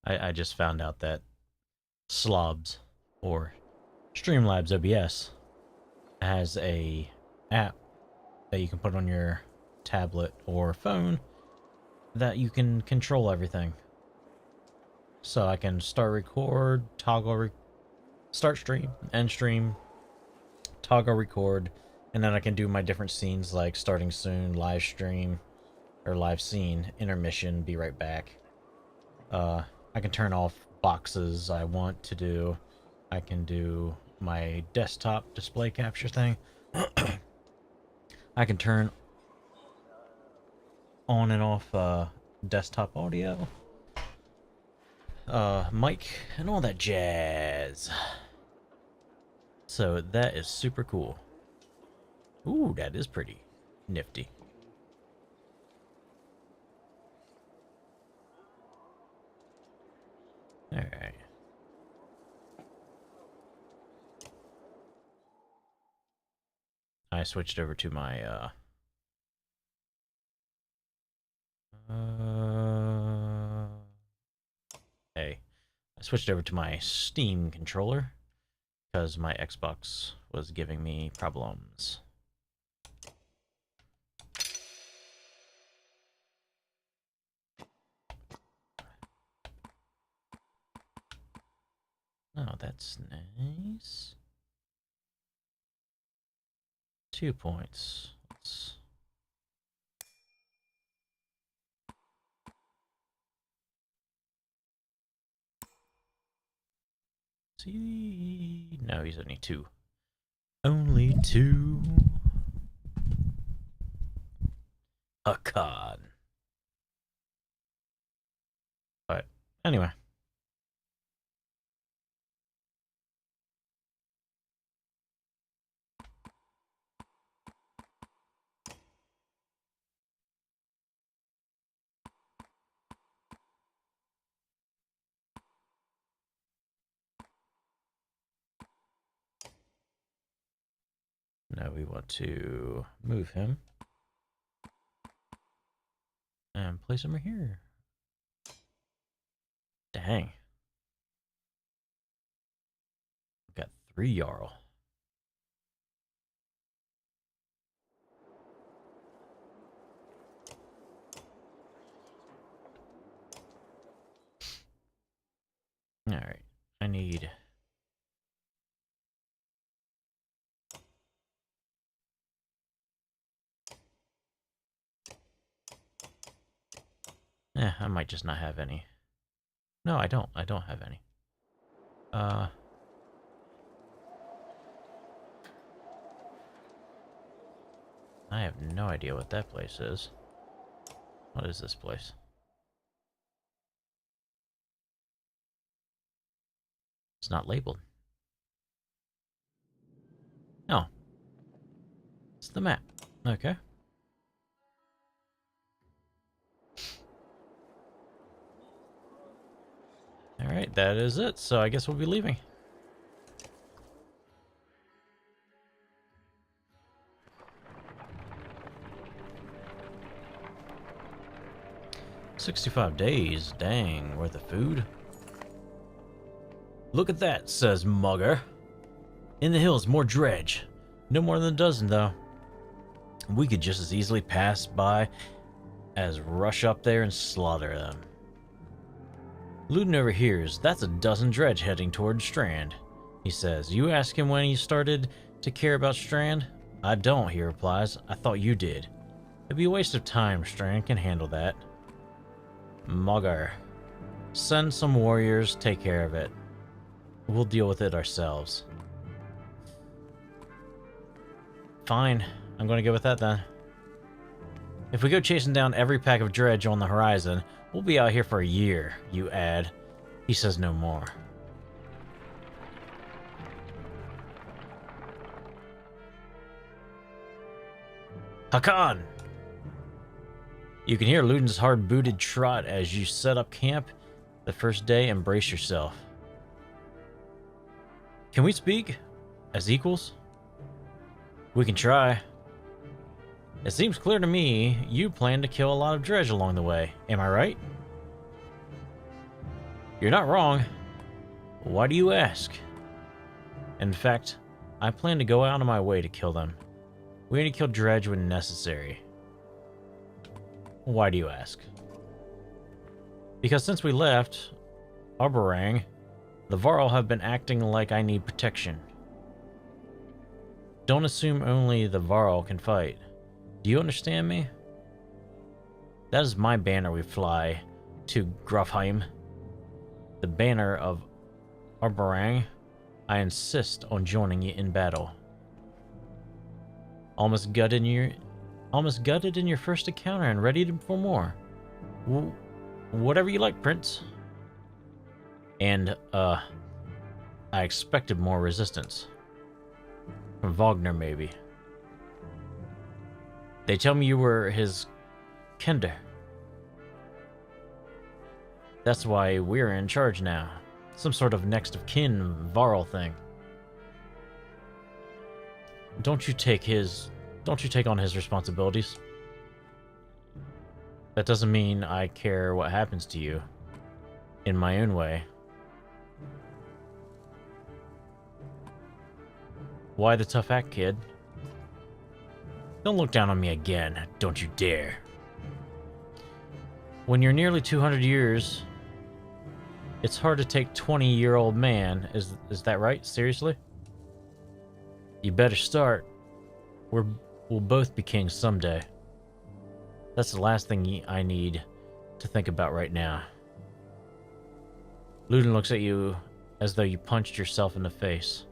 I just found out that Slobs or Streamlabs OBS has a app that you can put on your tablet or phone that you can control everything. So I can start record, start stream, end stream, toggle record, and then I can do my different scenes like starting soon, live stream, or live scene, intermission, be right back. I can turn off boxes I want to do. I can do my desktop display capture thing. I can turn on and off desktop audio, mic, and all that jazz. So that is super cool. Ooh, that is pretty nifty. Alright. I switched over to my, hey. I switched over to my Steam controller because my Xbox was giving me problems. Oh, that's nice. 2 points. Let's... see. No, he's only 2. Only 2. A card. But anyway. Now we want to move him and place him right here. Dang. Got 3 Jarl. Alright. I need... I might just not have any. No, I don't. I don't have any. I have no idea what that place is. What is this place? It's not labeled. Oh. It's the map. Okay. Alright, that is it. So I guess we'll be leaving. "65 days, dang, worth of food. Look at that," says Mugger. "In the hills, more dredge. No more than a dozen, though. We could just as easily pass by as rush up there and slaughter them." Luden overhears. "That's a dozen dredge heading toward Strand," he says. "You ask him when he started to care about Strand?" "I don't," he replies. "I thought you did." "It'd be a waste of time. Strand can handle that." Mugger. "Send some warriors, take care of it. We'll deal with it ourselves." Fine, I'm going to go with that then. "If we go chasing down every pack of dredge on the horizon, we'll be out here for a year," you add. He says no more. Hakan! You can hear Luden's hard-booted trot as you set up camp. The first day, embrace yourself. "Can we speak? As equals?" "We can try." "It seems clear to me you plan to kill a lot of dredge along the way. Am I right?" You're not wrong. Why do you ask? In fact, I plan to go out of my way to kill them. We need to kill Dredge when necessary. Why do you ask? Because since we left Arborang, the Varl have been acting like I need protection. Don't assume only the Varl can fight. Do you understand me? That is my banner we fly to Grofheim. The banner of Arborang. I insist on joining you in battle. Almost gutted in your first encounter and ready for more. Whatever you like, Prince. And, I expected more resistance. From Wagner, maybe. They tell me you were his Kender. That's why we're in charge now. Some sort of next of kin Varl thing. Don't you take on his responsibilities. That doesn't mean I care what happens to you. In my own way. Why the tough act, kid? Don't look down on me again. Don't you dare. When you're nearly 200 years, it's hard to take 20-year-old man. Is that right? Seriously? You better start. We'll both be kings someday. That's the last thing I need to think about right now. Ludin looks at you as though you punched yourself in the face.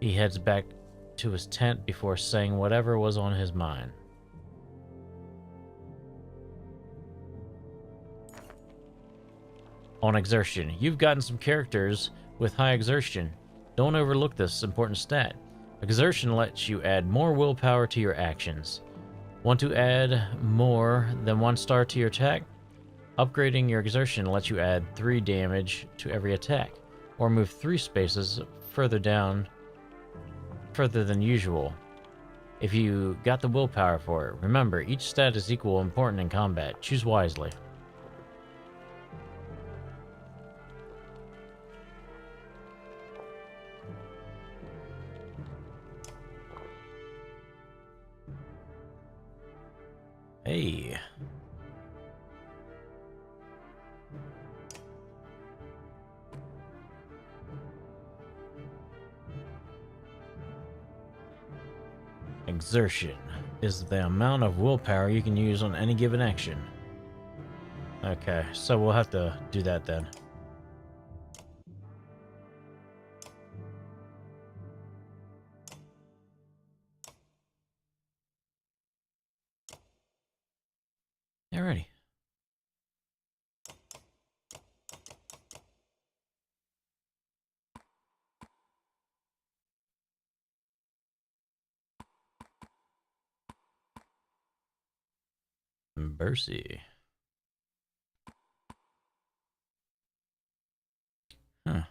He heads back to his tent before saying whatever was on his mind. On exertion. You've gotten some characters with high exertion. Don't overlook this important stat. Exertion lets you add more willpower to your actions. Want to add more than 1 star to your attack? Upgrading your exertion lets you add 3 damage to every attack, or move 3 spaces further than usual. If you got the willpower for it, remember, each stat is equal important in combat. Choose wisely. Hey. Exertion is the amount of willpower you can use on any given action. Okay, so we'll have to do that then. Alrighty. Bercy. Huh.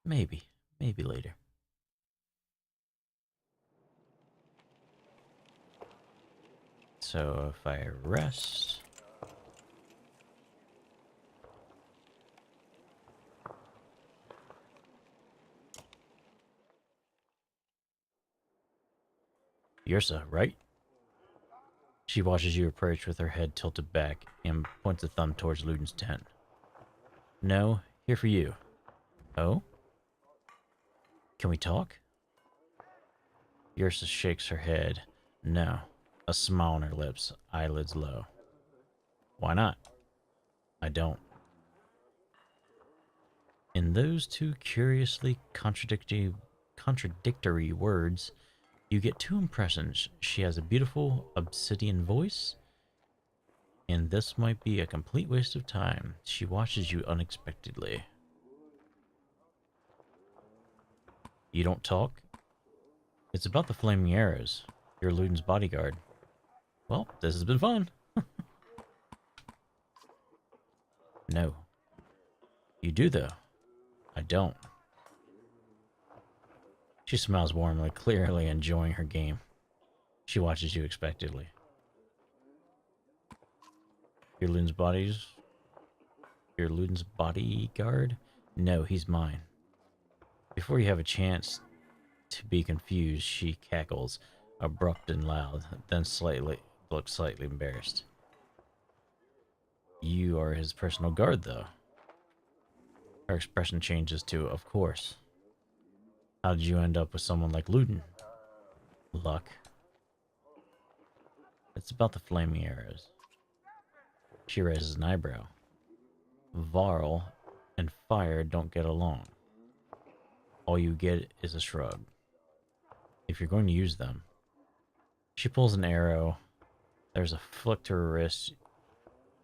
Maybe later. So if I rest... Yrsa, right? She watches you approach with her head tilted back and points a thumb towards Ludin's tent. No, here for you. Oh? Can we talk? Yrsa shakes her head. No. A smile on her lips, eyelids low. Why not? I don't. In those 2 curiously contradictory words, you get 2 impressions. She has a beautiful obsidian voice, and this might be a complete waste of time. She watches you unexpectedly. You don't talk? It's about the flaming arrows. You're Ludin's bodyguard. Well, this has been fun. No. You do, though. I don't. She smiles warmly, clearly enjoying her game. She watches you expectantly. Your Ludin's You're Luden's bodyguard? No, he's mine. Before you have a chance to be confused, she cackles, abrupt and loud, then looks slightly embarrassed. You are his personal guard, though. Her expression changes to, of course. How did you end up with someone like Luden? Luck. It's about the flaming arrows. She raises an eyebrow. Varl and fire don't get along. All you get is a shrug. If you're going to use them. She pulls an arrow. There's a flick to her wrist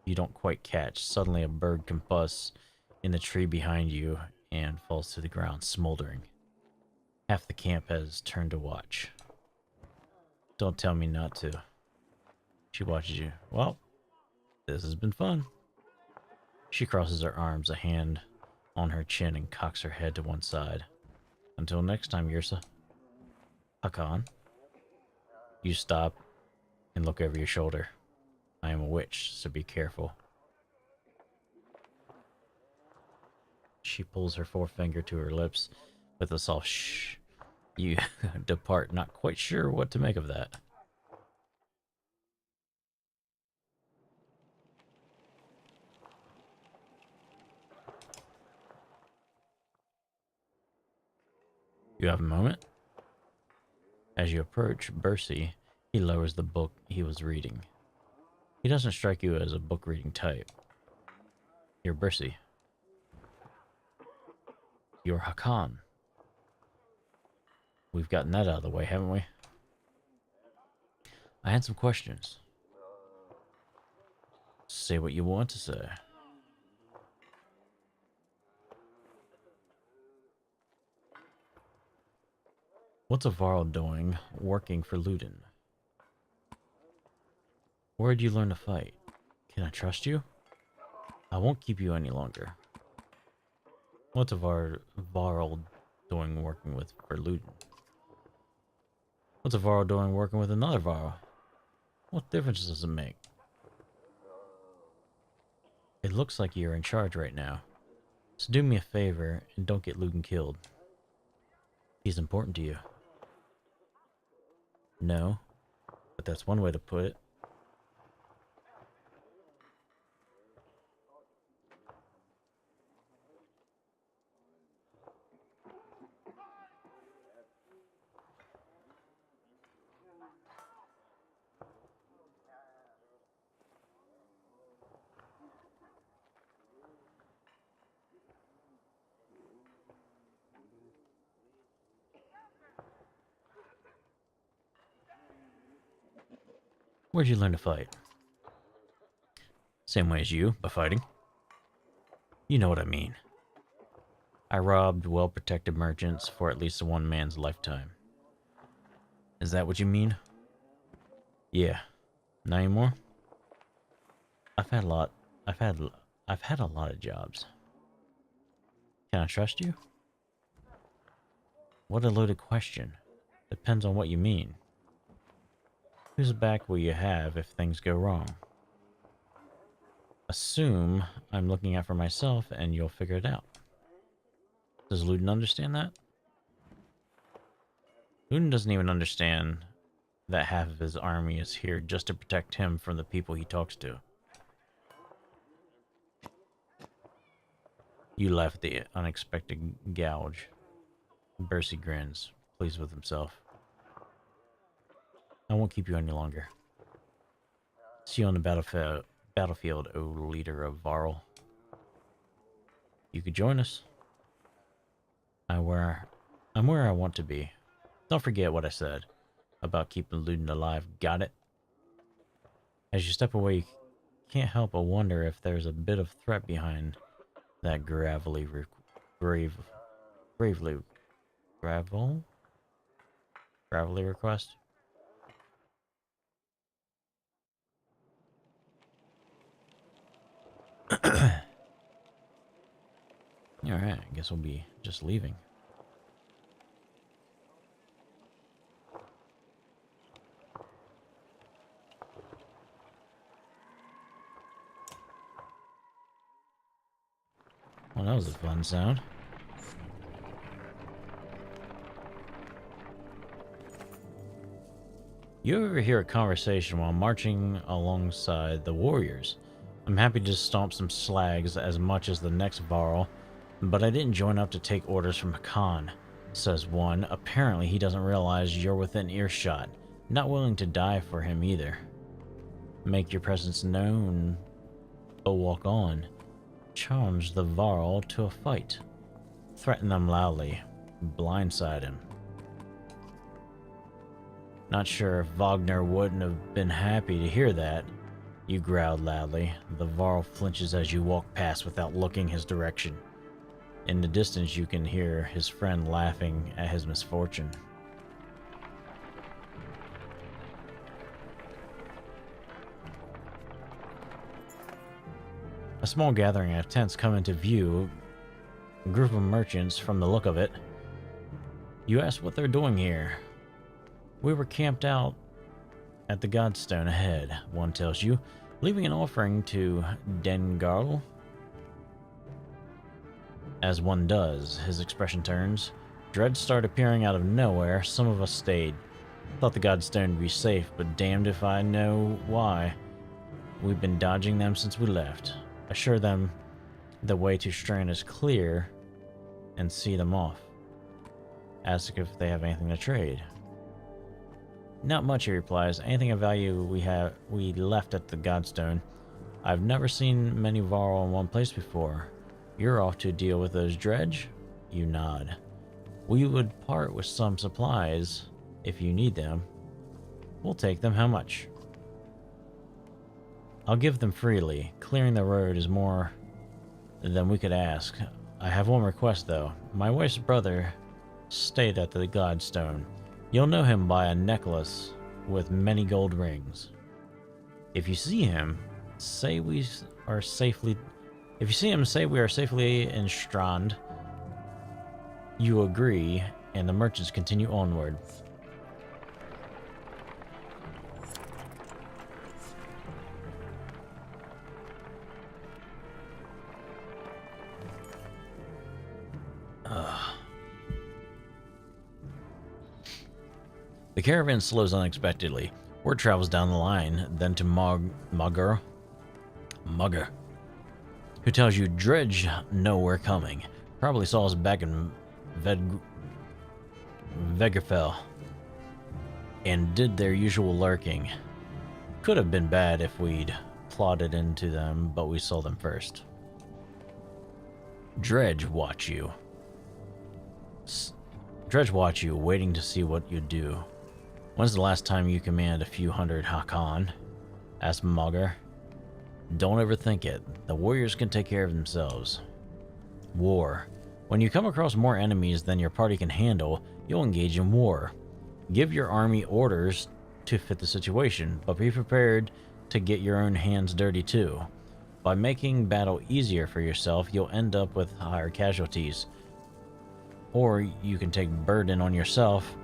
you don't quite catch. Suddenly a bird combusts in the tree behind you and falls to the ground, smoldering. Half the camp has turned to watch. Don't tell me not to. She watches you. Well, this has been fun. She crosses her arms, a hand on her chin, and cocks her head to one side. Until next time, Yrsa. Hakan. You stop and look over your shoulder. I am a witch, so be careful. She pulls her forefinger to her lips with a soft shh. You depart, not quite sure what to make of that. You have a moment? As you approach Bercy, he lowers the book he was reading. He doesn't strike you as a book-reading type. You're Bercy. You're Hakan. We've gotten that out of the way, haven't we? I had some questions. Say what you want to say. What's a Varl doing working for Luden? Where'd you learn to fight? Can I trust you? I won't keep you any longer. What's a Varl doing working with for Luden? What's a Varl doing working with another Varl? What difference does it make? It looks like you're in charge right now. So do me a favor and don't get Luden killed. He's important to you. No, but that's one way to put it. Where'd you learn to fight? Same way as you, by fighting. You know what I mean. I robbed well-protected merchants for at least one man's lifetime. Is that what you mean? Yeah. Not anymore? I've had a lot. I've had. I've had a lot of jobs. Can I trust you? What a loaded question. Depends on what you mean. Whose back will you have if things go wrong? Assume I'm looking out for myself and you'll figure it out. Does Luden understand that? Luden doesn't even understand that half of his army is here just to protect him from the people he talks to. You laugh at the unexpected gouge. Bercy grins, pleased with himself. I won't keep you any longer. See you on the battlefield, O leader of Varl. You could join us. I'm where I want to be. Don't forget what I said about keeping Luden alive. Got it? As you step away, you can't help but wonder if there's a bit of threat behind that gravelly request. Alright, I guess we'll be just leaving. Well, that was a fun sound. You ever hear a conversation while marching alongside the warriors? I'm happy to stomp some slags as much as the next Varl, but I didn't join up to take orders from Hakan, says one. Apparently he doesn't realize you're within earshot. Not willing to die for him either. Make your presence known, but walk on. Challenge the Varl to a fight. Threaten them loudly. Blindside him. Not sure if Wagner wouldn't have been happy to hear that. You growled loudly. The Varl flinches as you walk past without looking his direction. In the distance you can hear his friend laughing at his misfortune. A small gathering of tents come into view. A group of merchants from the look of it. You ask what they're doing here. We were camped out at the Godstone ahead, one tells you, leaving an offering to Dengarl. As one does, his expression turns. Dreads start appearing out of nowhere. Some of us stayed. Thought the Godstone would be safe, but damned if I know why. We've been dodging them since we left. Assure them the way to Strand is clear and see them off. Ask if they have anything to trade. Not much, he replies. Anything of value we left at the Godstone. I've never seen many Varl in one place before. You're off to deal with those dredge? You nod. We would part with some supplies if you need them. We'll take them. How much? I'll give them freely. Clearing the road is more than we could ask. I have one request, though. My wife's brother stayed at the Godstone. You'll know him by a necklace with many gold rings. If you see him, say we are safely in Strand. You agree, and the merchants continue onward. The caravan slows unexpectedly. Word travels down the line, then to Mugger, who tells you Dredge know we're coming. Probably saw us back in Vegerfell and did their usual lurking. Could have been bad if we'd plodded into them, but we saw them first. Dredge watch you, waiting to see what you do. When's the last time you commanded a few hundred Hakan? Asked Mugger. Don't overthink it. The warriors can take care of themselves. War. When you come across more enemies than your party can handle, you'll engage in war. Give your army orders to fit the situation, but be prepared to get your own hands dirty too. By making battle easier for yourself, you'll end up with higher casualties. Or you can take burden on yourself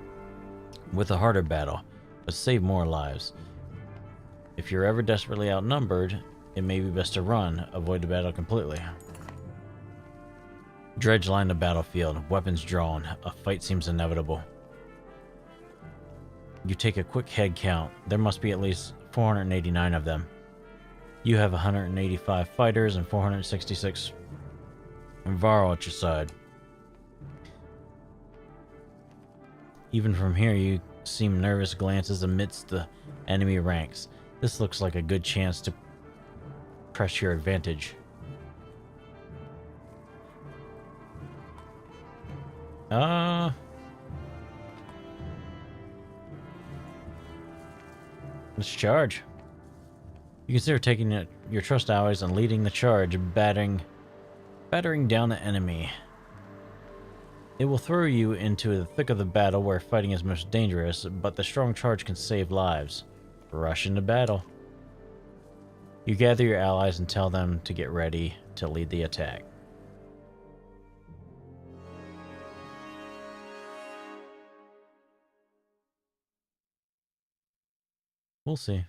with a harder battle, but save more lives. If you're ever desperately outnumbered, it may be best to run, avoid the battle completely. Dredge line the battlefield, weapons drawn. A fight seems inevitable. You take a quick head count. There must be at least 489 of them. You have 185 fighters and 466 Varl at your side. Even from here, you seem nervous glances amidst the enemy ranks. This looks like a good chance to press your advantage. Let's charge. You consider taking your trust allies and leading the charge, battering down the enemy. It will throw you into the thick of the battle where fighting is most dangerous, but the strong charge can save lives. Rush into battle. You gather your allies and tell them to get ready to lead the attack. We'll see.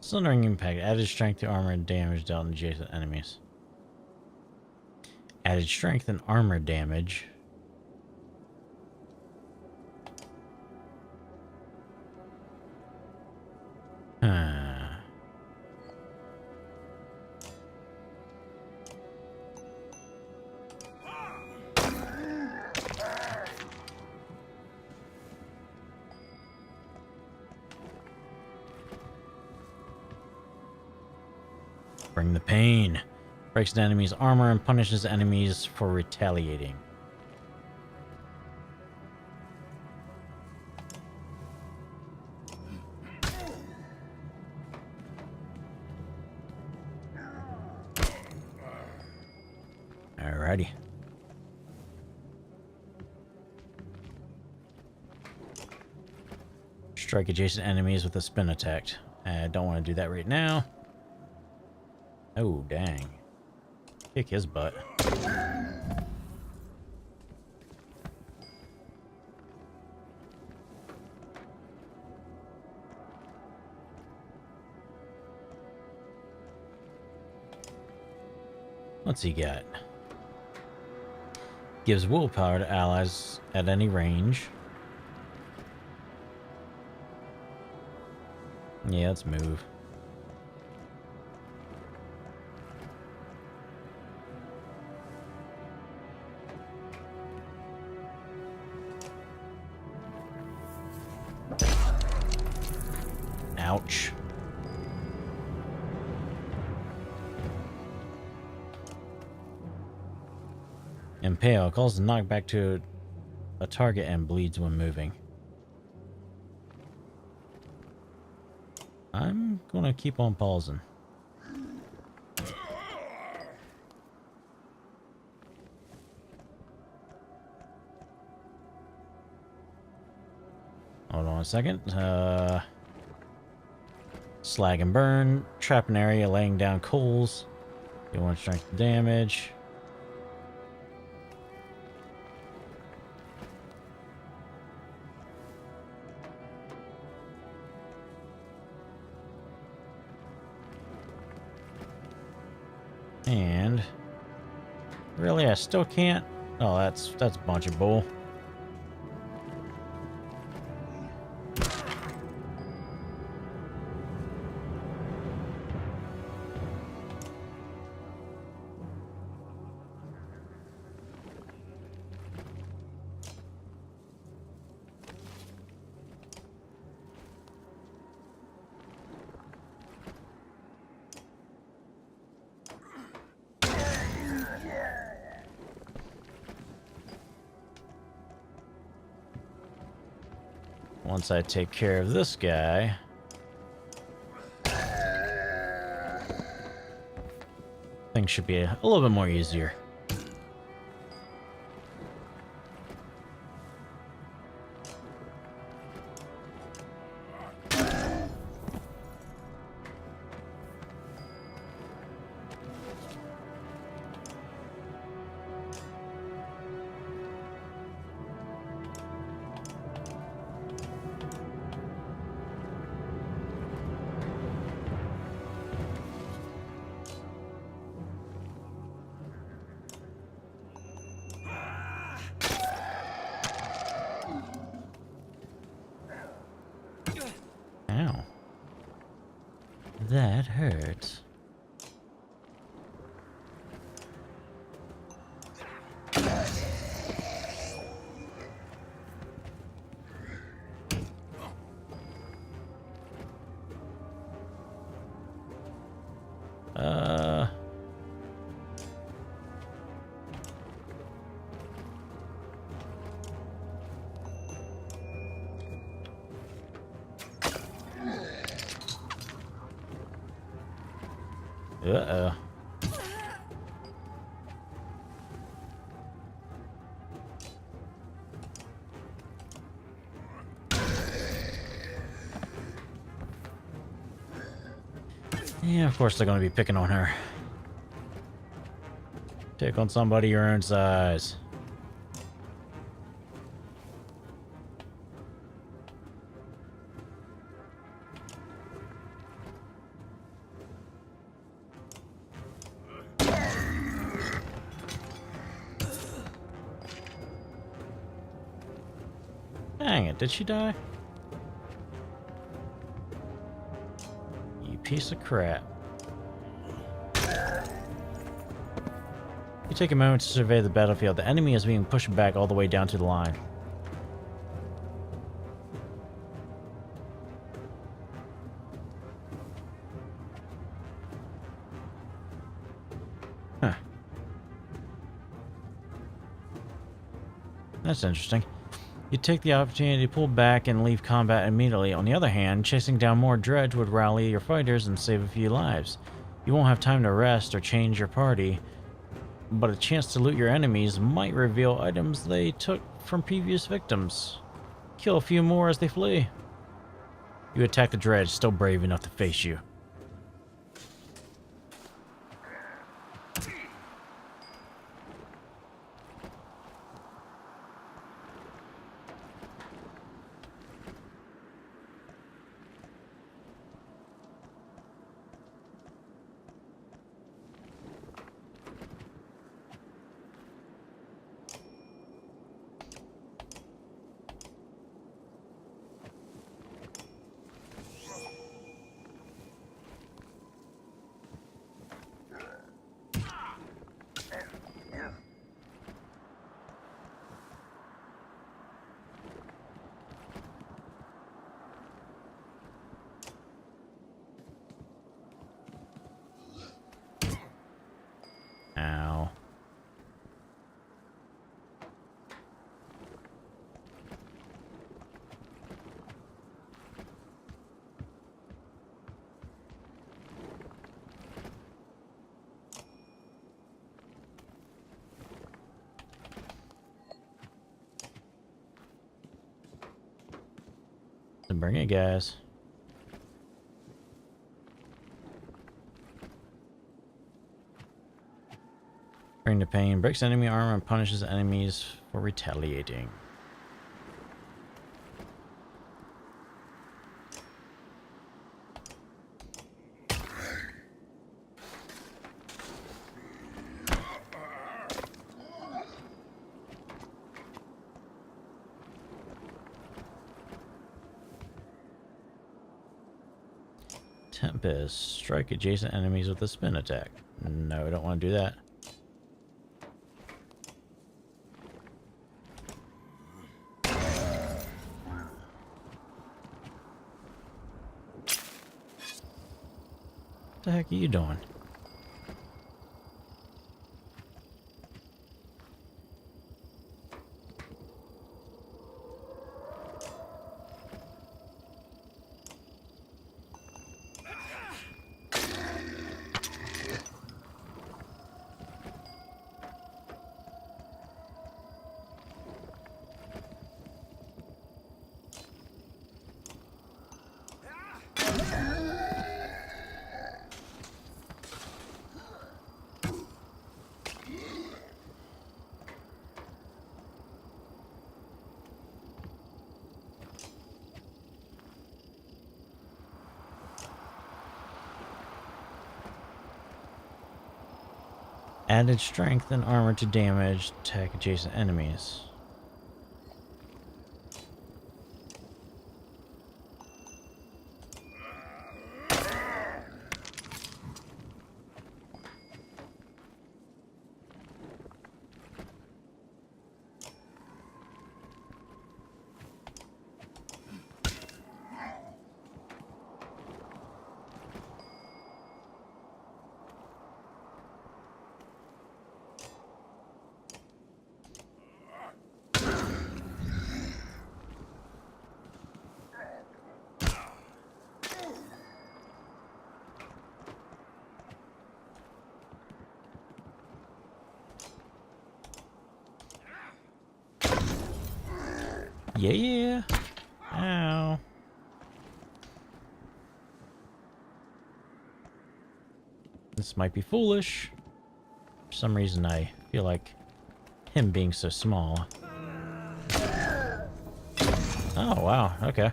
Sundering impact. Added strength to armor and damage dealt in adjacent enemies. Added strength and armor damage. Huh. Bring the pain. Breaks an enemy's armor and punishes enemies for retaliating. Alrighty. Strike adjacent enemies with a spin attack. I don't want to do that right now. Oh, dang. Kick his butt. What's he got? Gives willpower to allies at any range. Yeah, let's move. Ouch. Impale. Causes a knockback to a target and bleeds when moving. I'm gonna keep on pausing. Hold on a second. Slag and burn. Trap an area, laying down coals. You want strength damage. And really, I still can't. Oh, that's a bunch of bull. Once I take care of this guy, things should be a little bit more easier. Ow. That hurts. Uh-oh. Yeah, of course they're gonna be picking on her. Pick on somebody your own size. Dang it, did she die? You piece of crap. You take a moment to survey the battlefield. The enemy is being pushed back all the way down to the line. Huh. That's interesting. You take the opportunity to pull back and leave combat immediately. On the other hand, chasing down more dredge would rally your fighters and save a few lives. You won't have time to rest or change your party, but a chance to loot your enemies might reveal items they took from previous victims. Kill a few more as they flee. You attack the dredge, still brave enough to face you. Ow. Then bring it, guys. Bring the pain, breaks enemy armor, and punishes enemies for retaliating. Tempest, strike adjacent enemies with a spin attack. No, I don't want to do that. What the heck are you doing? Added strength and armor to damage, attack adjacent enemies. Yeah. Ow. This might be foolish. For some reason, I feel like him being so small. Oh, wow. Okay.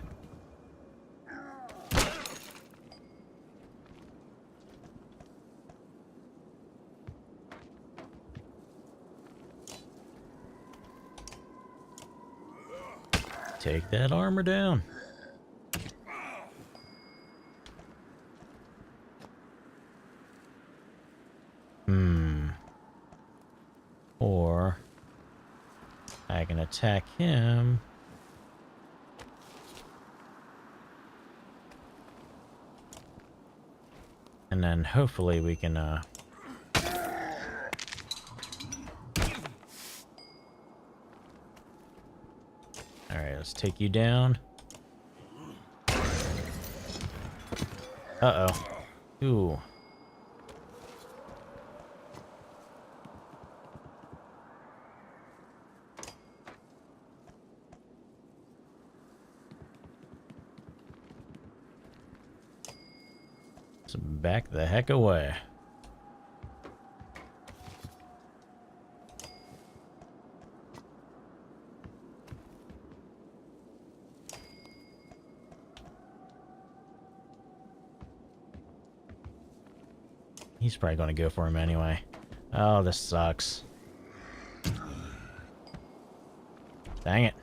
Take that armor down. Or I can attack him. And then hopefully we can alright, let's take you down. Uh-oh. Ooh. So back the heck away. He's probably going to go for him anyway. Oh, this sucks. Dang it.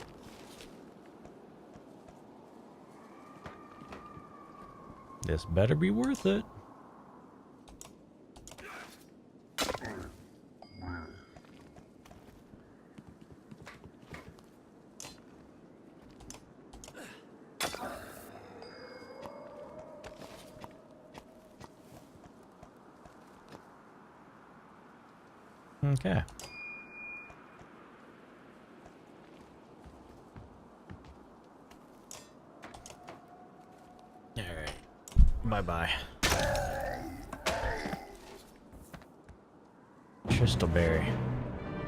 This better be worth it. Okay. Alright. Bye-bye. Crystalberry.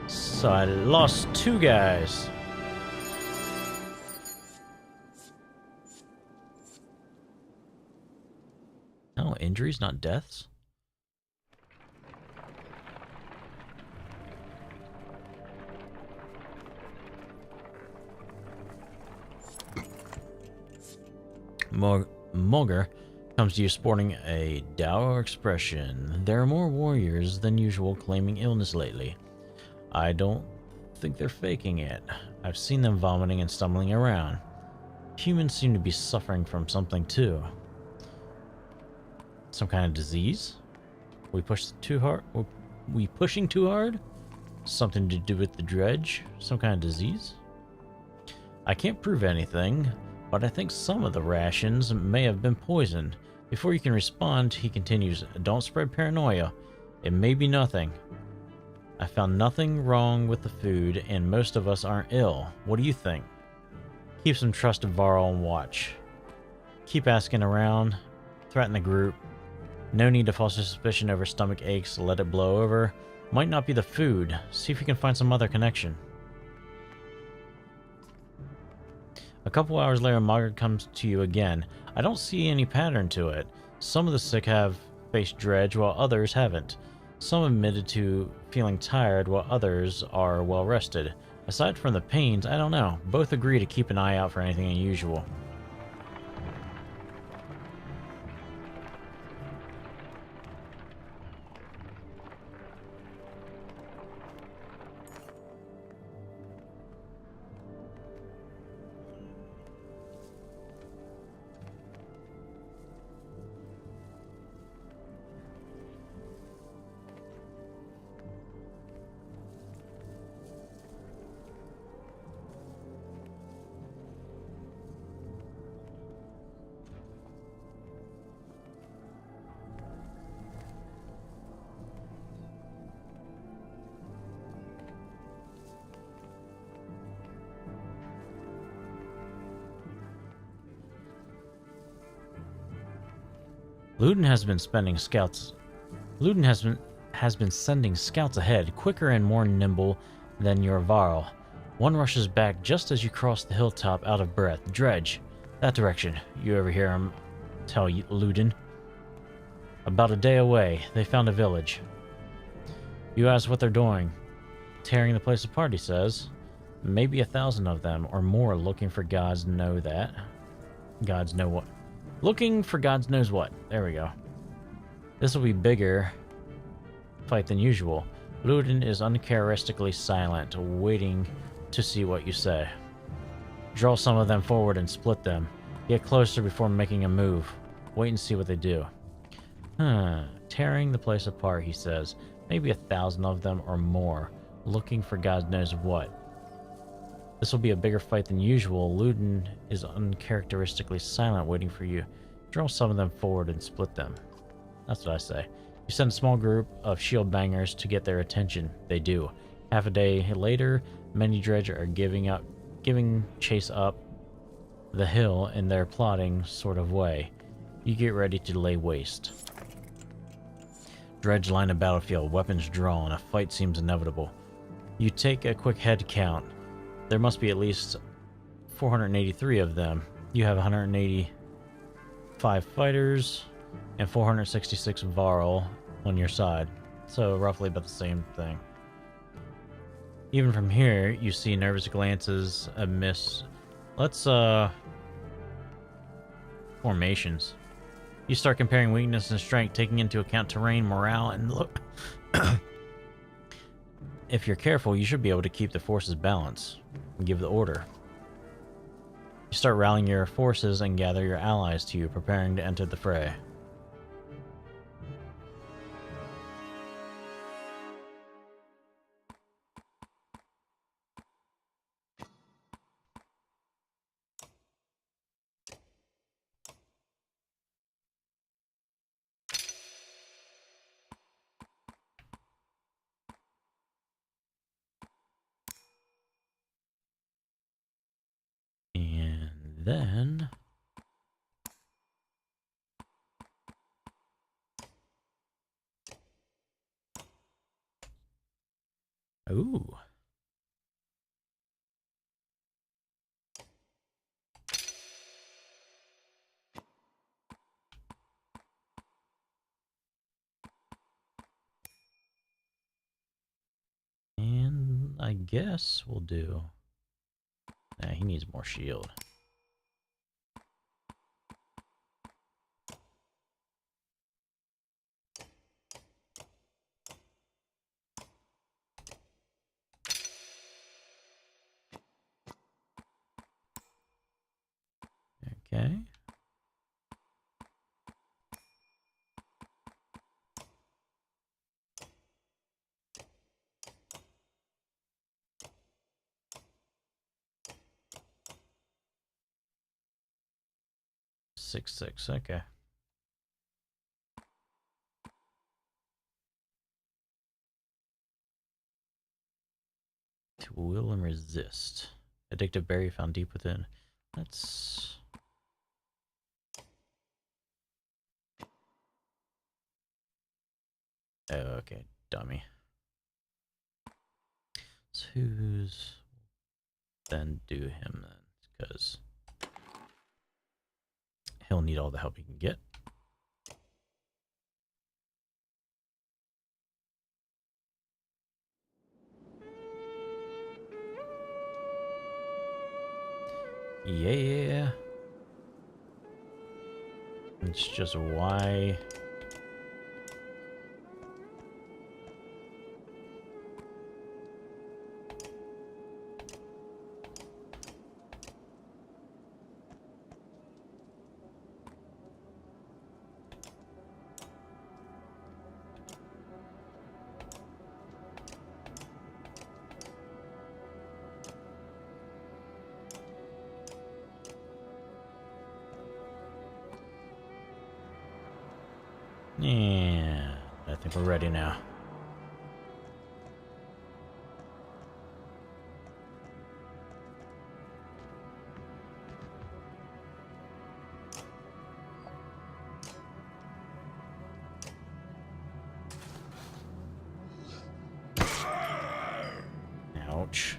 So I lost 2 guys. Oh, injuries, not deaths? Mulger comes to you sporting a dour expression. There are more warriors than usual claiming illness lately. I don't think they're faking it. I've seen them vomiting and stumbling around. Humans seem to be suffering from something too. Some kind of disease? We pushed too hard? We pushing too hard? Something to do with the dredge? Some kind of disease? I can't prove anything, but I think some of the rations may have been poisoned. Before you can respond, he continues, don't spread paranoia. It may be nothing. I found nothing wrong with the food, and most of us aren't ill. What do you think? Keep some trusted Varl on watch. Keep asking around. Threaten the group. No need to foster suspicion over stomach aches. Let it blow over. Might not be the food. See if you can find some other connection. A couple hours later, Margaret comes to you again. I don't see any pattern to it. Some of the sick have faced dredge, while others haven't. Some admitted to feeling tired, while others are well rested. Aside from the pains, I don't know. Both agree to keep an eye out for anything unusual. Luden has been sending scouts ahead, quicker and more nimble than your Varl. One rushes back just as you cross the hilltop, out of breath. Dredge, that direction. You ever hear him tell Luden? About a day away, they found a village. You ask what they're doing. Tearing the place apart, he says. Maybe 1,000 of them or more, looking for gods know that. Gods know what. Looking for gods knows what. There we go. This will be bigger fight than usual. Luden is uncharacteristically silent, waiting to see what you say. Draw some of them forward and split them. Get closer before making a move. Wait and see what they do. Tearing the place apart, he says. Maybe 1,000 of them or more, looking for God knows what. This will be a bigger fight than usual. Luden is uncharacteristically silent, waiting for you. Draw some of them forward and split them. That's what I say. You send a small group of shield bangers to get their attention. They do. Half a day later, many dredge are giving chase up the hill in their plodding sort of way. You get ready to lay waste. Dredge line a battlefield, weapons drawn. A fight seems inevitable. You take a quick head count. There must be at least 483 of them. You have 185 fighters and 466 Varl on your side. So roughly about the same thing. Even from here, you see nervous glances, a miss. Let's, formations. You start comparing weakness and strength, taking into account terrain, morale, and look. If you're careful, you should be able to keep the forces balanced and give the order. You start rallying your forces and gather your allies to you, preparing to enter the fray. And then... Ooh. And I guess we'll do... Nah, he needs more shield. Okay. Six. Okay. To will and resist. Addictive berry found deep within. Let's... Oh, okay, dummy. So who's... Then do him then, because he'll need all the help he can get. Yeah. It's just why... Yeah, I think we're ready now. Ouch.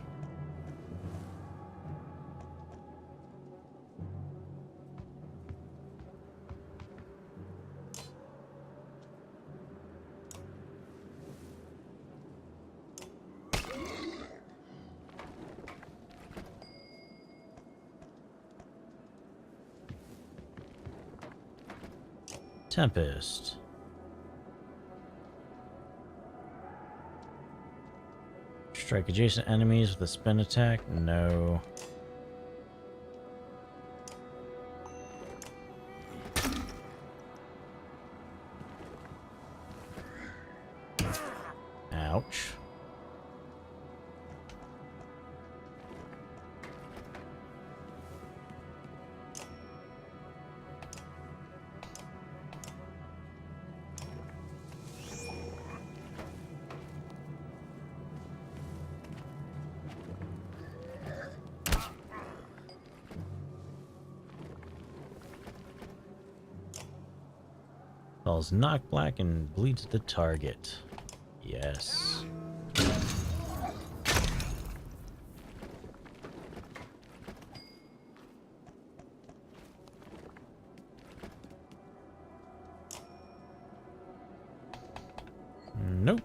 Tempest. Strike adjacent enemies with a spin attack? No. Ouch. Falls knock black and bleeds the target. Yes. Nope.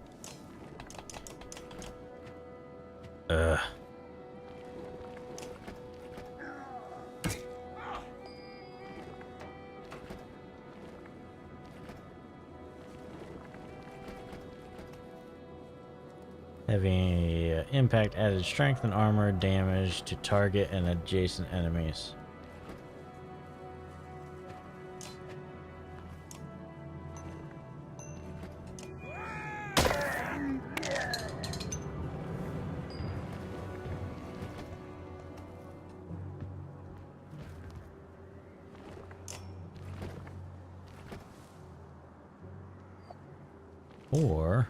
Ugh. Heavy impact added strength and armor damage to target and adjacent enemies. Or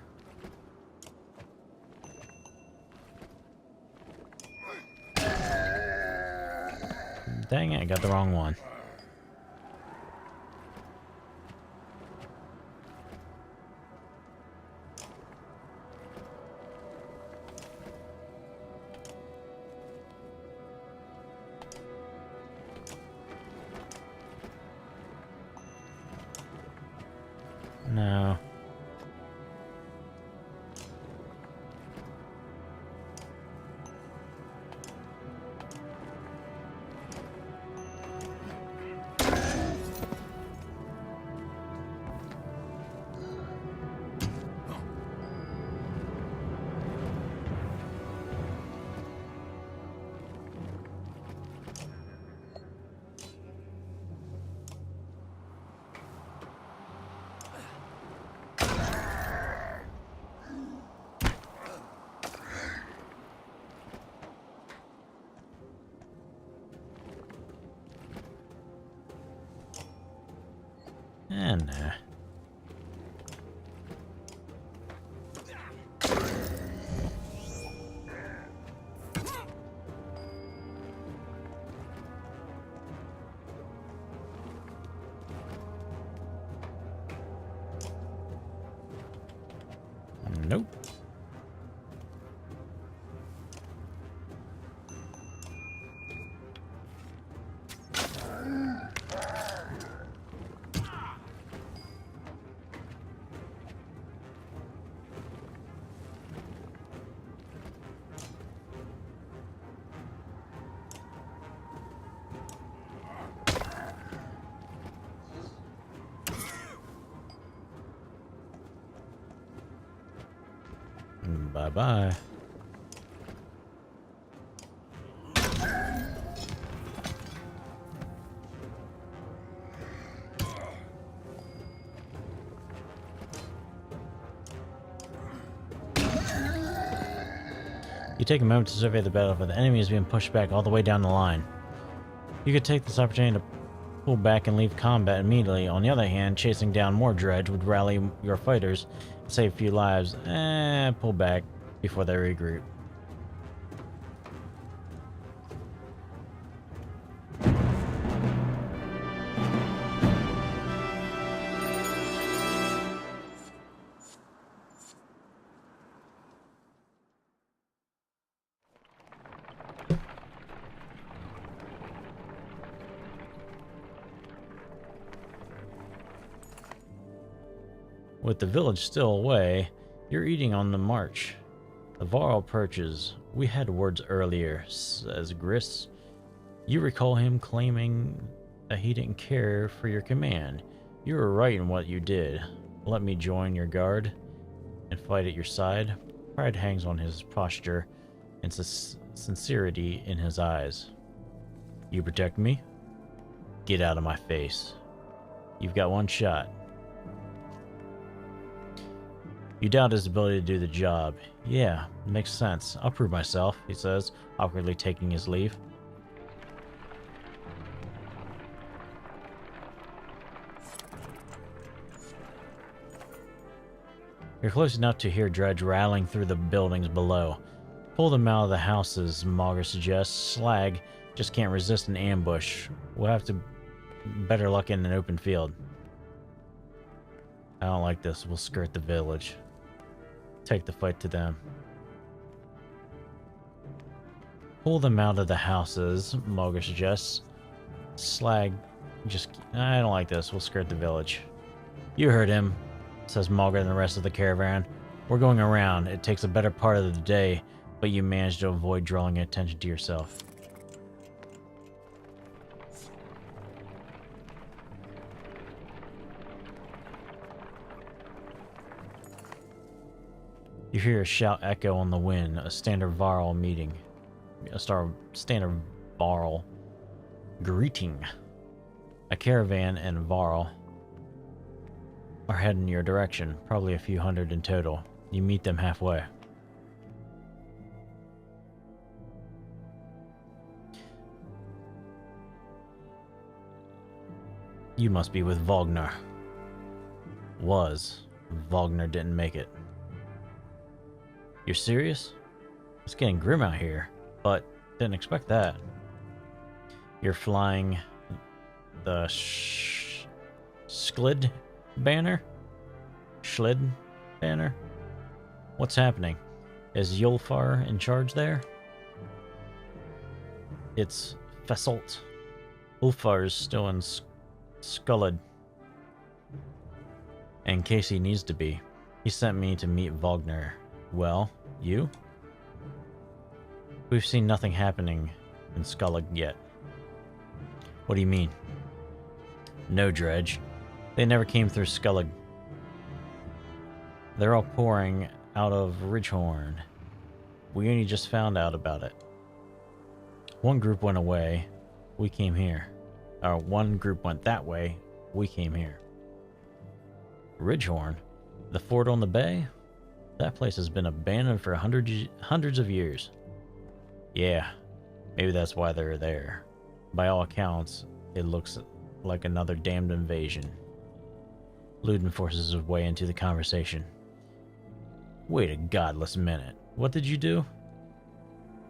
dang it, I got the wrong one. No. And nope. Bye-bye. You take a moment to survey the battle, but the enemy is being pushed back all the way down the line. You could take this opportunity to pull back and leave combat immediately. On the other hand, chasing down more dredge would rally your fighters and save a few lives. Pull back before they regroup. With the village still away, you're eating on the march. The Varl perches. We had words earlier, says Gris. You recall him claiming that he didn't care for your command. You were right in what you did. Let me join your guard and fight at your side. Pride hangs on his posture and sincerity in his eyes. You protect me? Get out of my face. You've got one shot. You doubt his ability to do the job. Yeah, makes sense. I'll prove myself, he says, awkwardly taking his leave. You're close enough to hear Dredge rattling through the buildings below. Pull them out of the houses, Mauger suggests. Slag just can't resist an ambush. We'll have to better luck in an open field. I don't like this. We'll skirt the village. Take the fight to them. Pull them out of the houses, Mauger suggests. Slag just... I don't like this. We'll skirt the village. You heard him, says Mauger and the rest of the caravan. We're going around. It takes a better part of the day, but you managed to avoid drawing attention to yourself. You hear a shout echo on the wind, a standard Varl meeting. Standard Varl greeting. A caravan and Varl are heading your direction, probably a few hundred in total. You meet them halfway. You must be with Wagner. Was. Wagner didn't make it. You're serious? It's getting grim out here, but didn't expect that. You're flying the Schlid banner? Schlid banner? What's happening? Is Yulfar in charge there? It's Fesselt. Ulfar's still in Skullid. In case he needs to be. He sent me to meet Wagner. Well, you? We've seen nothing happening in Skullig yet. What do you mean? No, Dredge. They never came through Skullig. They're all pouring out of Ridgehorn. We only just found out about it. One group went away. We came here. One group went that way. We came here. Ridgehorn? The fort on the bay? That place has been abandoned for hundreds of years. Yeah, maybe that's why they're there. By all accounts, it looks like another damned invasion. Luden forces his way into the conversation. Wait a godless minute. What did you do?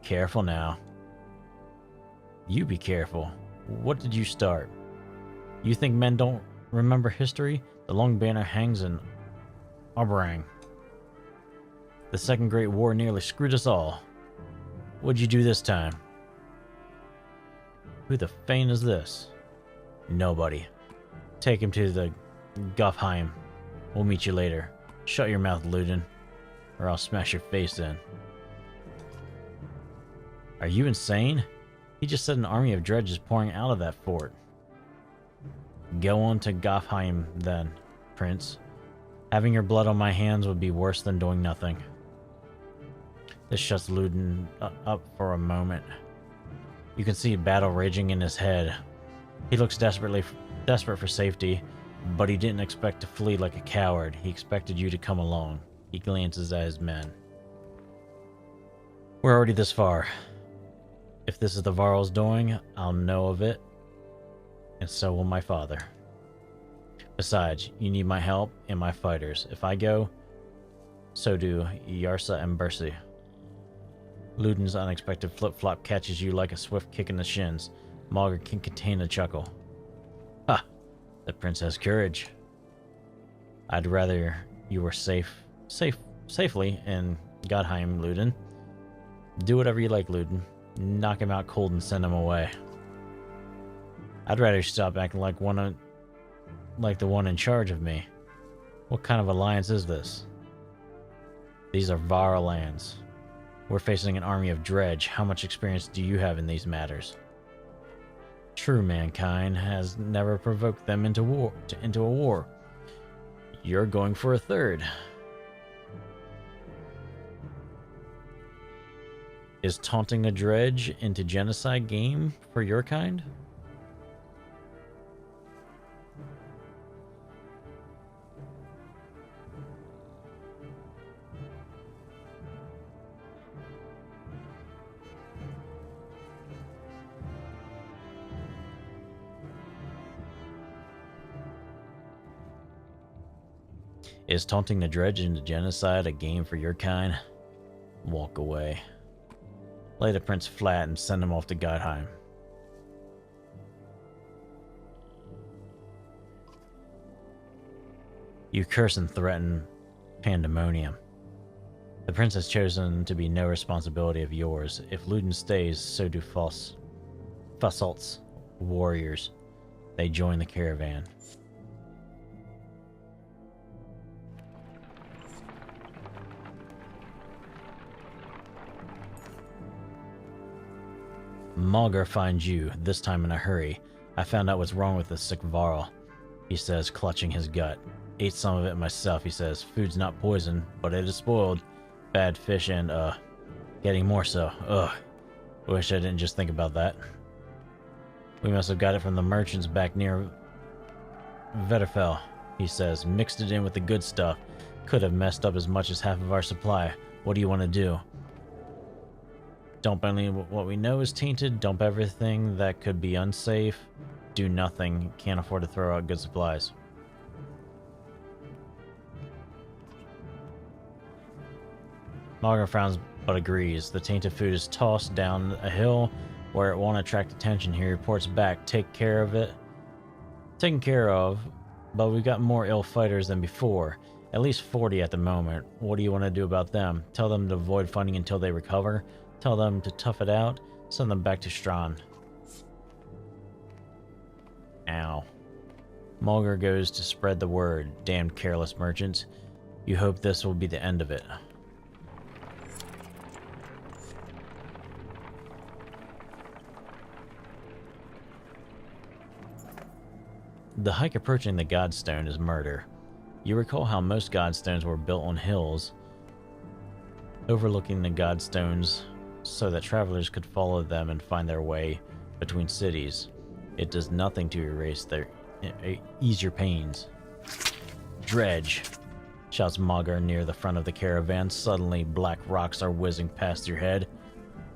Careful now. You be careful. What did you start? You think men don't remember history? The long banner hangs in Oberang. The Second Great War nearly screwed us all. What'd you do this time? Who the fane is this? Nobody. Take him to the Goffheim. We'll meet you later. Shut your mouth, Luden, or I'll smash your face in. Are you insane? He just said an army of dredge is pouring out of that fort. Go on to Goffheim, then, Prince. Having your blood on my hands would be worse than doing nothing. This shuts Luden up for a moment. You can see a battle raging in his head. He looks desperate for safety, but he didn't expect to flee like a coward. He expected you to come along. He glances at his men. We're already this far. If this is the Varl's doing, I'll know of it, and so will my father. Besides, you need my help and my fighters. If I go, so do Yarsa and Bersi. Luden's unexpected flip-flop catches you like a swift kick in the shins. Mauger can contain a chuckle. Ha! The prince has courage. I'd rather you were safely in Godheim, Luden. Do whatever you like, Luden. Knock him out cold and send him away. I'd rather stop acting like the one in charge of me. What kind of alliance is this? These are Vara lands. We're facing an army of dredge. How much experience do you have in these matters? True mankind has never provoked them into a war. You're going for a third. Is taunting the dredge into genocide game for your kind? Is taunting the dredge into genocide a game for your kind? Walk away. Lay the prince flat and send him off to Godheim. You curse and threaten pandemonium. The prince has chosen to be no responsibility of yours. If Luden stays, so do Fussalt's warriors. They join the caravan. Malgar finds you, this time in a hurry. I found out what's wrong with the sick Varl, he says, clutching his gut. Ate some of it myself, he says. Food's not poison, but it is spoiled. Bad fish and, getting more so. Ugh. Wish I didn't just think about that. We must have got it from the merchants back near Vetterfell, he says. Mixed it in with the good stuff. Could have messed up as much as half of our supply. What do you want to do? Dump only what we know is tainted. Dump everything that could be unsafe. Do nothing. Can't afford to throw out good supplies. Margaret frowns but agrees. The tainted food is tossed down a hill where it won't attract attention. He reports back. Take care of it. Taken care of, but we've got more ill fighters than before. At least 40 at the moment. What do you want to do about them? Tell them to avoid fighting until they recover? Tell them to tough it out? Send them back to Strahd. Ow. Mulgar goes to spread the word. Damned careless merchants. You hope this will be the end of it. The hike approaching the Godstone is murder. You recall how most Godstones were built on hills, overlooking the Godstones so that travelers could follow them and find their way between cities. It does nothing to ease your pains. Dredge, shouts Magar near the front of the caravan. Suddenly, black rocks are whizzing past your head.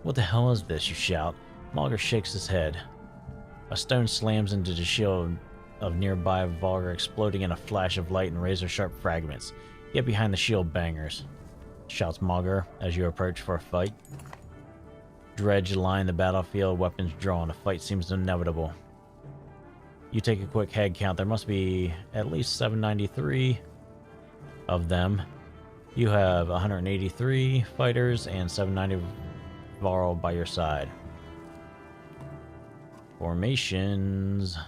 What the hell is this, you shout. Magar shakes his head. A stone slams into the shield of nearby Varg, exploding in a flash of light and razor-sharp fragments. Get behind the shield bangers, shouts Magar as you approach for a fight. Dredge line the battlefield, weapons drawn. A fight seems inevitable. You take a quick head count. There must be at least 793 of them. You have 183 fighters and 790 Varl by your side. Formations.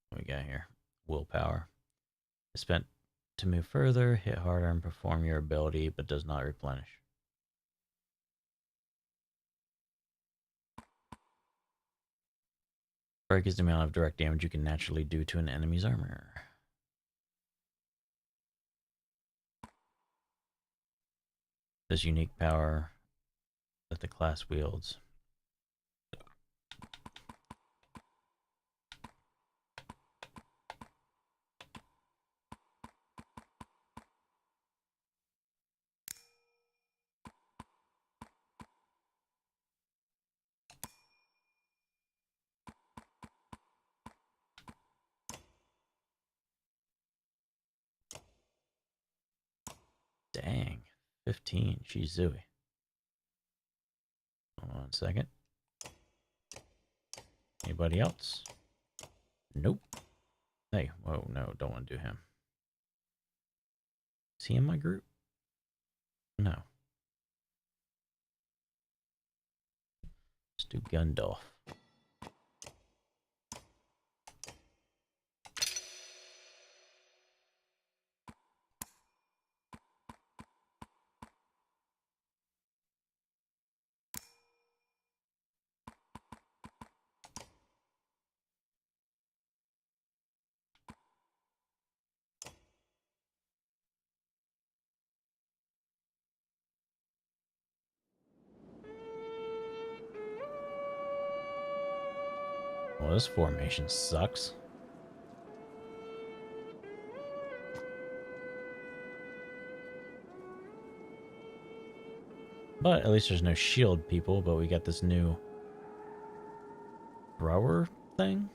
What we got here? Willpower. It's spent to move further, hit harder, and perform your ability, but does not replenish. Break is the amount of direct damage you can naturally do to an enemy's armor. This unique power that the class wields. Dang, 15. She's Zooey. Hold on a second. Anybody else? Nope. Hey, whoa, no, don't want to do him. Is he in my group? No. Let's do Gundalf. this formation sucks. But at least there's no shield people, but we got this new thrower thing.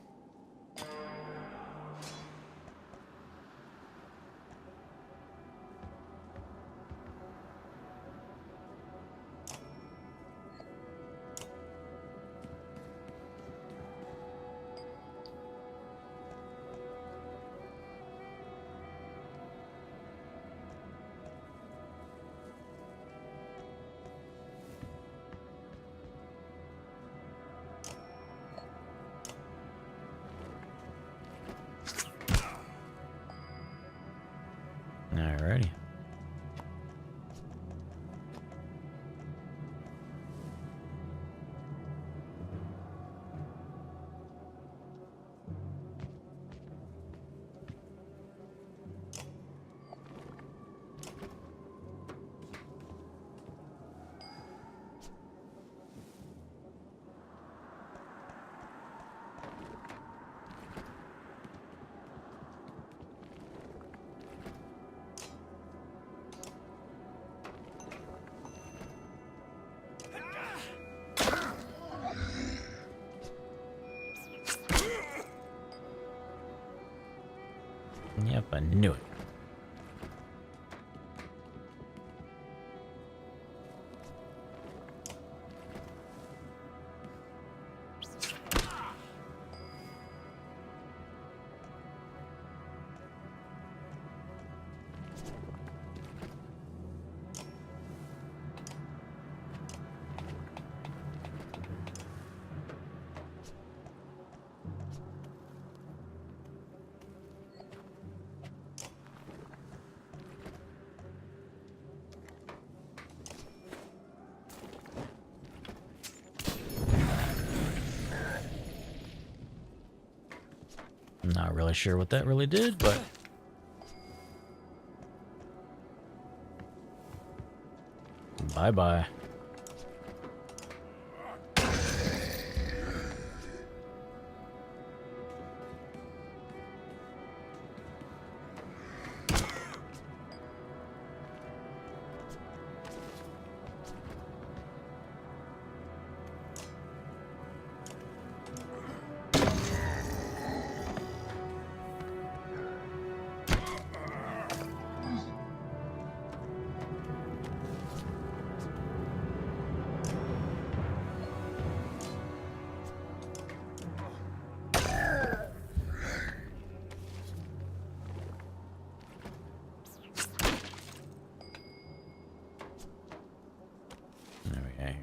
Alrighty. Yep, I knew it. I'm not really sure what that really did, but bye-bye. There we go here.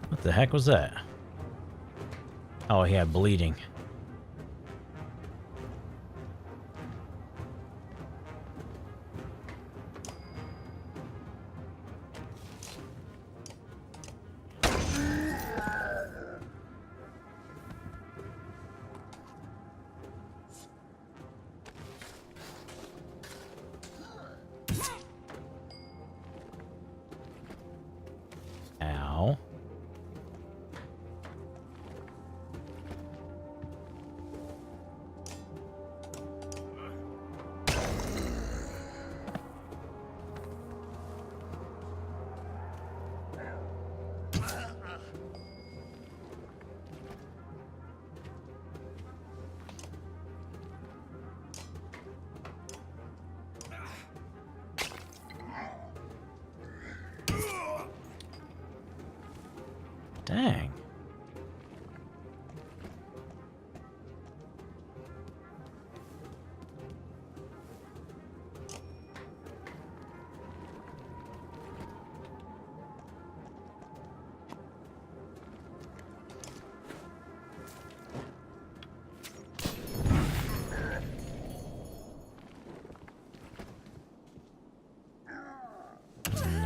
What the heck was that? Oh, yeah, bleeding. Ow. Dang.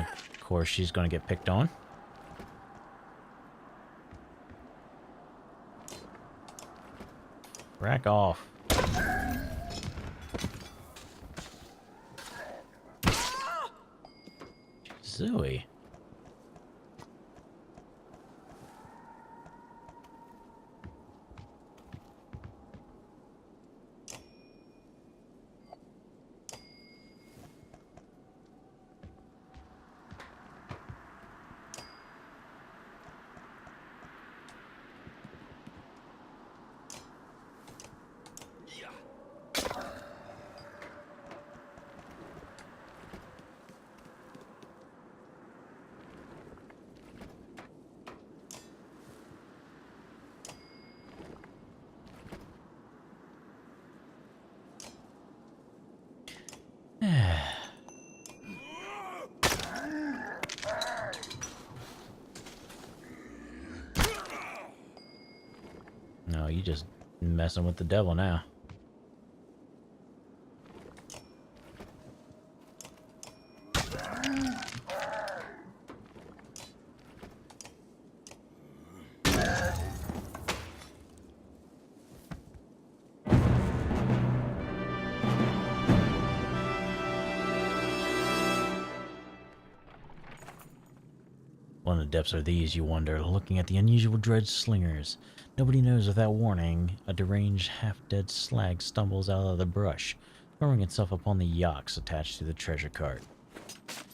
Of course, she's going to get picked on. Rack off. Zoe. No, you just messing with the devil now. What in the depths are these, you wonder, looking at the unusual dread slingers. Nobody knows without warning, a deranged, half-dead slag stumbles out of the brush, throwing itself upon the yaks attached to the treasure cart.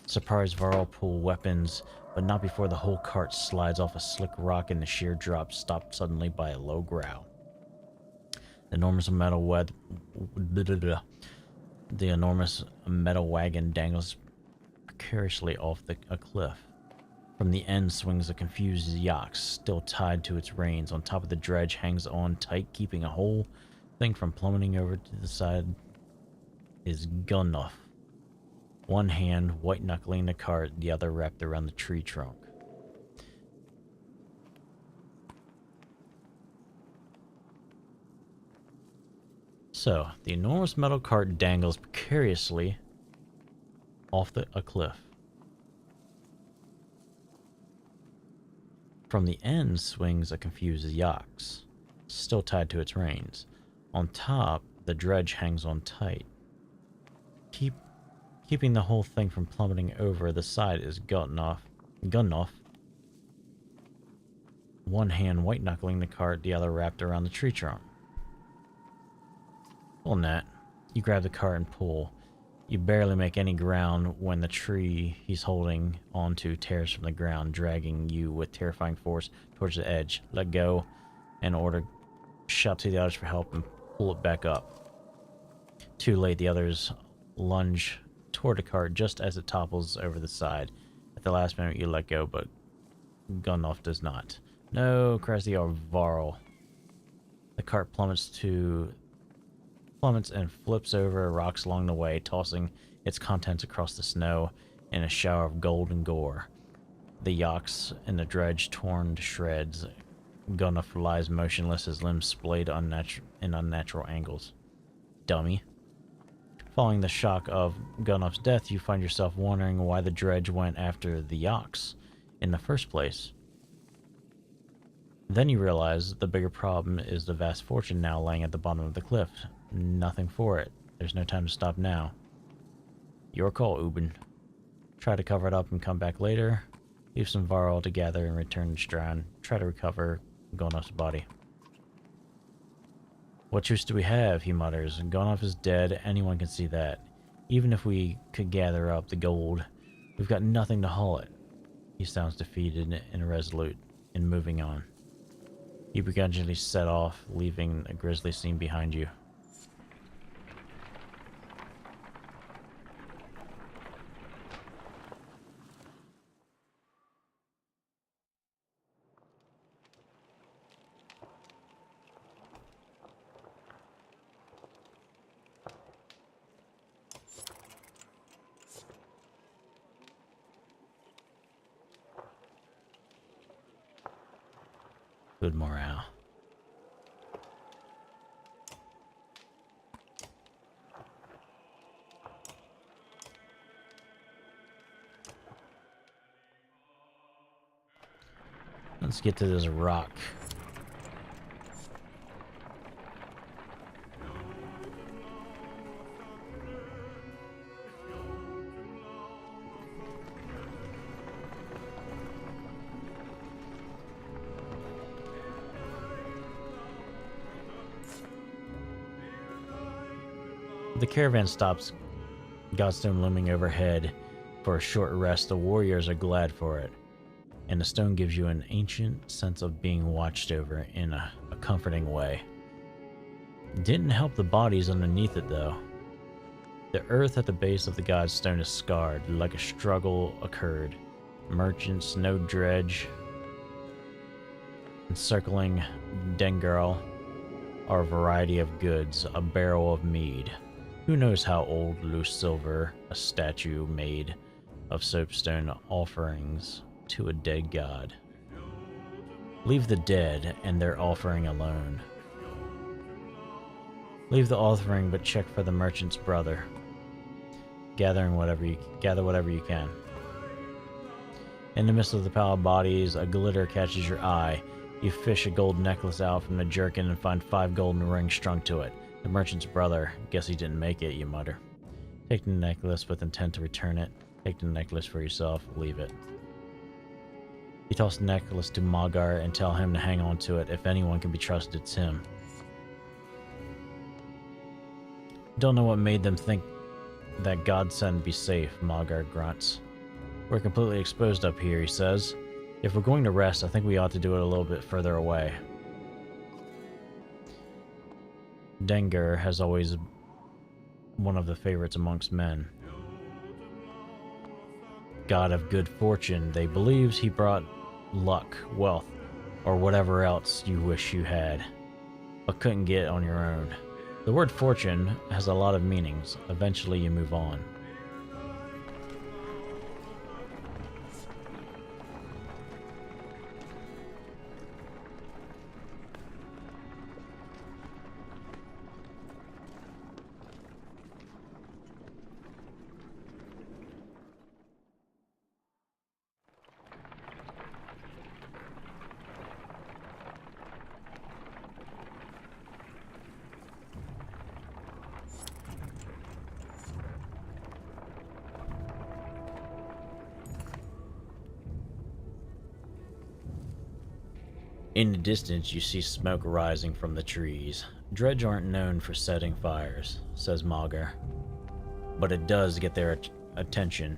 Surprised Varl pull weapons, but not before the whole cart slides off a slick rock and the sheer drop stopped suddenly by a low growl. The enormous metal wagon dangles precariously off a cliff. From the end swings a confused yaks, still tied to its reins. On top of the dredge hangs on tight, keeping a whole thing from plummeting over to the side is Gunnoff. One hand white-knuckling the cart, the other wrapped around the tree trunk. So, the enormous metal cart dangles precariously off a cliff. From the end swings a confused yaks, still tied to its reins. On top, the dredge hangs on tight. Keeping the whole thing from plummeting over the side is Gunnoff. One hand white-knuckling the cart, the other wrapped around the tree trunk. Well, Nat, you grab the cart and pull. You barely make any ground when the tree he's holding onto tears from the ground, dragging you with terrifying force towards the edge. Let go and shout to the others for help and pull it back up. Too late, the others lunge toward the cart just as it topples over the side. At the last minute, you let go, but Gunnoff does not. No, cries the Varl. The cart plummets and flips over rocks along the way, tossing its contents across the snow in a shower of gold and gore. The yaks in the dredge torn to shreds. Gunnoff lies motionless, his limbs splayed in unnatural angles. Dummy. Following the shock of Gunnoff's death, you find yourself wondering why the dredge went after the yaks in the first place. Then you realize the bigger problem is the vast fortune now laying at the bottom of the cliff. Nothing for it. There's no time to stop now. Your call, Ubin. Try to cover it up and come back later. Leave some Varl to gather and return to Strand. Try to recover Gunnoff's body. What choice do we have? He mutters. Gunnoff is dead. Anyone can see that. Even if we could gather up the gold, we've got nothing to haul it. He sounds defeated and irresolute in moving on. You begrudgingly set off, leaving a grisly scene behind you. Good morale. Let's get to this rock. The caravan stops, Godstone looming overhead. For a short rest, the warriors are glad for it, and the stone gives you an ancient sense of being watched over in a comforting way. Didn't help the bodies underneath it, though. The earth at the base of the Godstone is scarred, like a struggle occurred. Merchants, no dredge, encircling Dengarl are a variety of goods, a barrel of mead. Who knows how old loose silver, a statue made of soapstone offerings to a dead god. Leave the dead and their offering alone. Leave the offering, but check for the merchant's brother. Gather whatever you can. In the midst of the pile of bodies, a glitter catches your eye. You fish a gold necklace out from the jerkin and find 5 golden rings strung to it. The merchant's brother. Guess he didn't make it, you mutter. Take the necklace with intent to return it. Take the necklace for yourself. Leave it. You toss the necklace to Magar and tell him to hang on to it. If anyone can be trusted, it's him. Don't know what made them think that God said be safe, Magar grunts. We're completely exposed up here, he says. If we're going to rest, I think we ought to do it a little bit further away. Dengar has always one of the favorites amongst men. God of good fortune, they believes he brought luck, wealth, or whatever else you wish you had, but couldn't get on your own. The word fortune has a lot of meanings. Eventually you move on. In the distance, you see smoke rising from the trees. Dredge aren't known for setting fires, says Magar, but it does get their attention.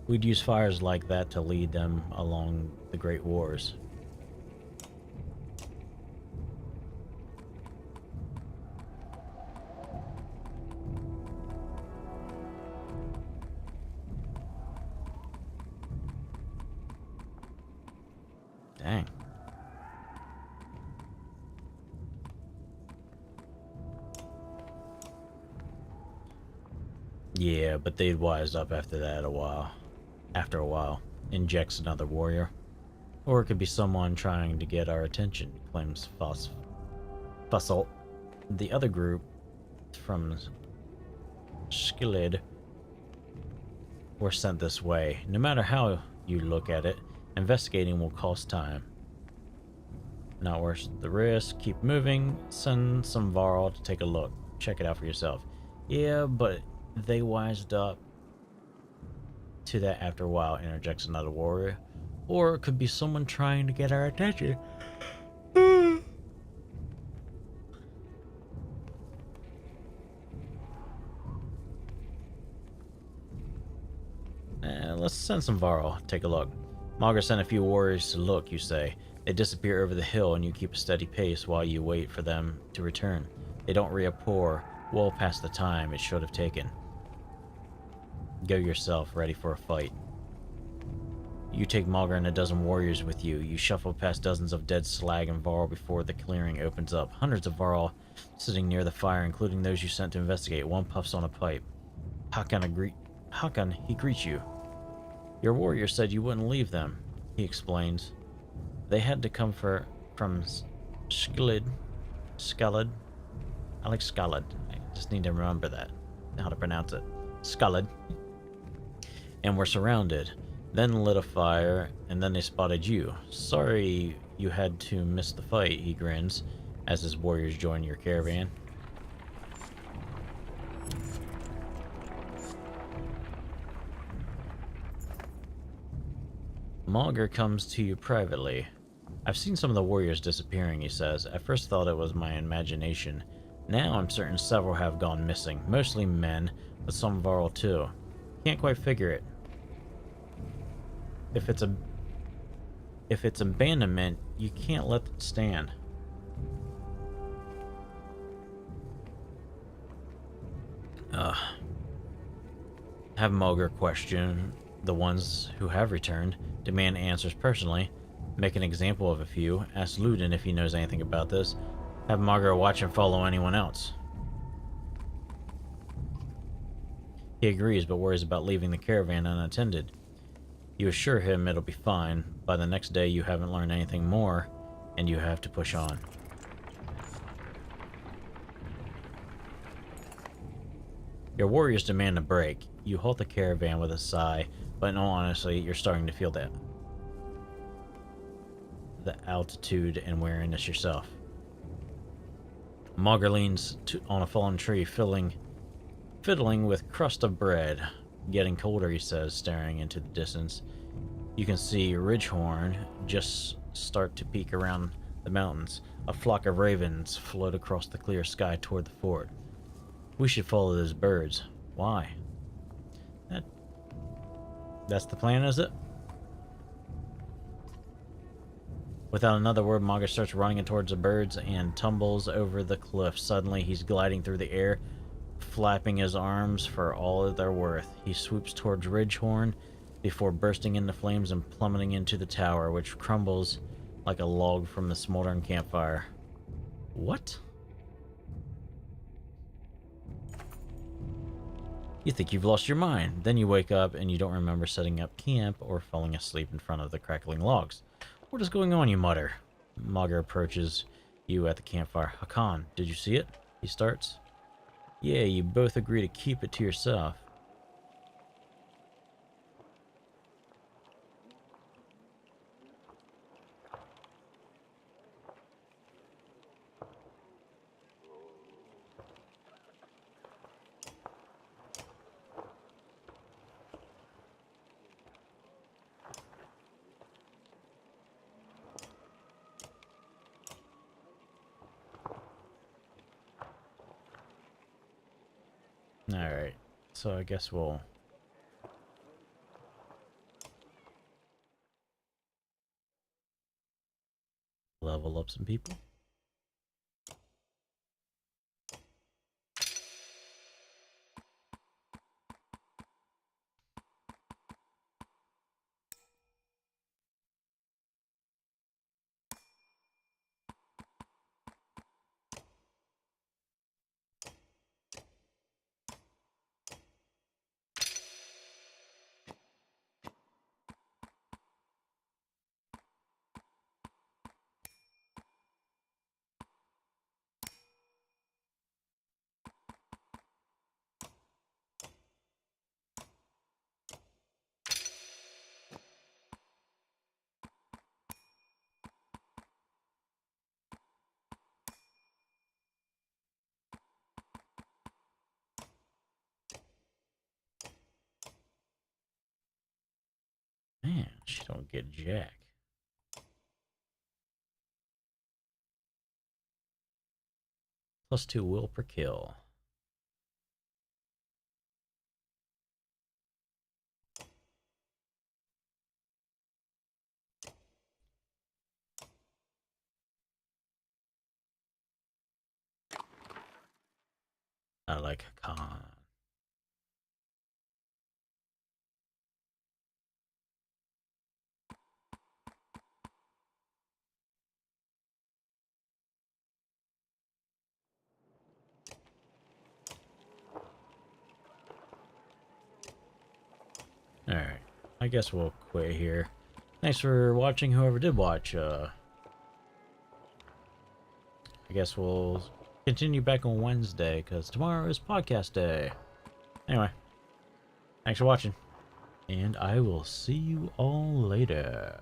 We'd use fires like that to lead them along the Great Wars. Dang. Yeah, but they'd wised up after that after a while. Injects another warrior. Or it could be someone trying to get our attention, claims Fussel. The other group from Skilid were sent this way. No matter how you look at it, investigating will cost time. Not worth the risk. Keep moving. Send some Varl to take a look. Check it out for yourself. Yeah, but they wised up to that after a while, interjects another warrior. Or it could be someone trying to get our attention. Let's send some Varl. Take a look. Magar sent a few warriors to look, you say. They disappear over the hill and you keep a steady pace while you wait for them to return. They don't reappear well past the time it should have taken. Go yourself, ready for a fight. You take Magar and a dozen warriors with you. You shuffle past dozens of dead slag and Varl before the clearing opens up. Hundreds of Varl sitting near the fire, including those you sent to investigate. One puffs on a pipe. How can he greet you? Your warrior said you wouldn't leave them, he explains. They had to come from Skilid. I like Skalid. I just need to remember that. How to pronounce it. Skalid. And we're surrounded. then lit a fire, and then they spotted you. Sorry you had to miss the fight, he grins, as his warriors join your caravan. Mauger comes to you privately. I've seen some of the warriors disappearing, he says. At first thought it was my imagination. Now I'm certain several have gone missing, mostly men, but some Varl too. Can't quite figure it. If it's abandonment, you can't let it stand. Have Mulger question the ones who have returned, demand answers personally, make an example of a few, ask Ludin if he knows anything about this, have Mulger watch and follow anyone else. He agrees, but worries about leaving the caravan unattended. You assure him it'll be fine. By the next day you haven't learned anything more, and you have to push on. Your warriors demand a break. You halt the caravan with a sigh, but in all honesty, you're starting to feel the altitude and weariness yourself. Mauger leans on a fallen tree, fiddling with crust of bread. Getting colder, he says, staring into the distance. You can see Ridgehorn just start to peek around the mountains. A flock of ravens float across the clear sky toward the fort. We should follow those birds. Why? That's the plan, is it? Without another word, Mauger starts running towards the birds and tumbles over the cliff. Suddenly, he's gliding through the air, flapping his arms for all they're worth. He swoops towards Ridgehorn before bursting into flames and plummeting into the tower, which crumbles like a log from the smoldering campfire. What? You think you've lost your mind. Then you wake up and you don't remember setting up camp or falling asleep in front of the crackling logs. What is going on, you mutter? Mauger approaches you at the campfire. Hakan, did you see it? He starts. Yeah, you both agree to keep it to yourself. Alright, so I guess we'll level up some people. Man, she don't get jack. +2 will per kill. I like Hakan. Alright, I guess we'll quit here. Thanks for watching, whoever did watch. I guess we'll continue back on Wednesday, because tomorrow is podcast day. Anyway, thanks for watching. and I will see you all later.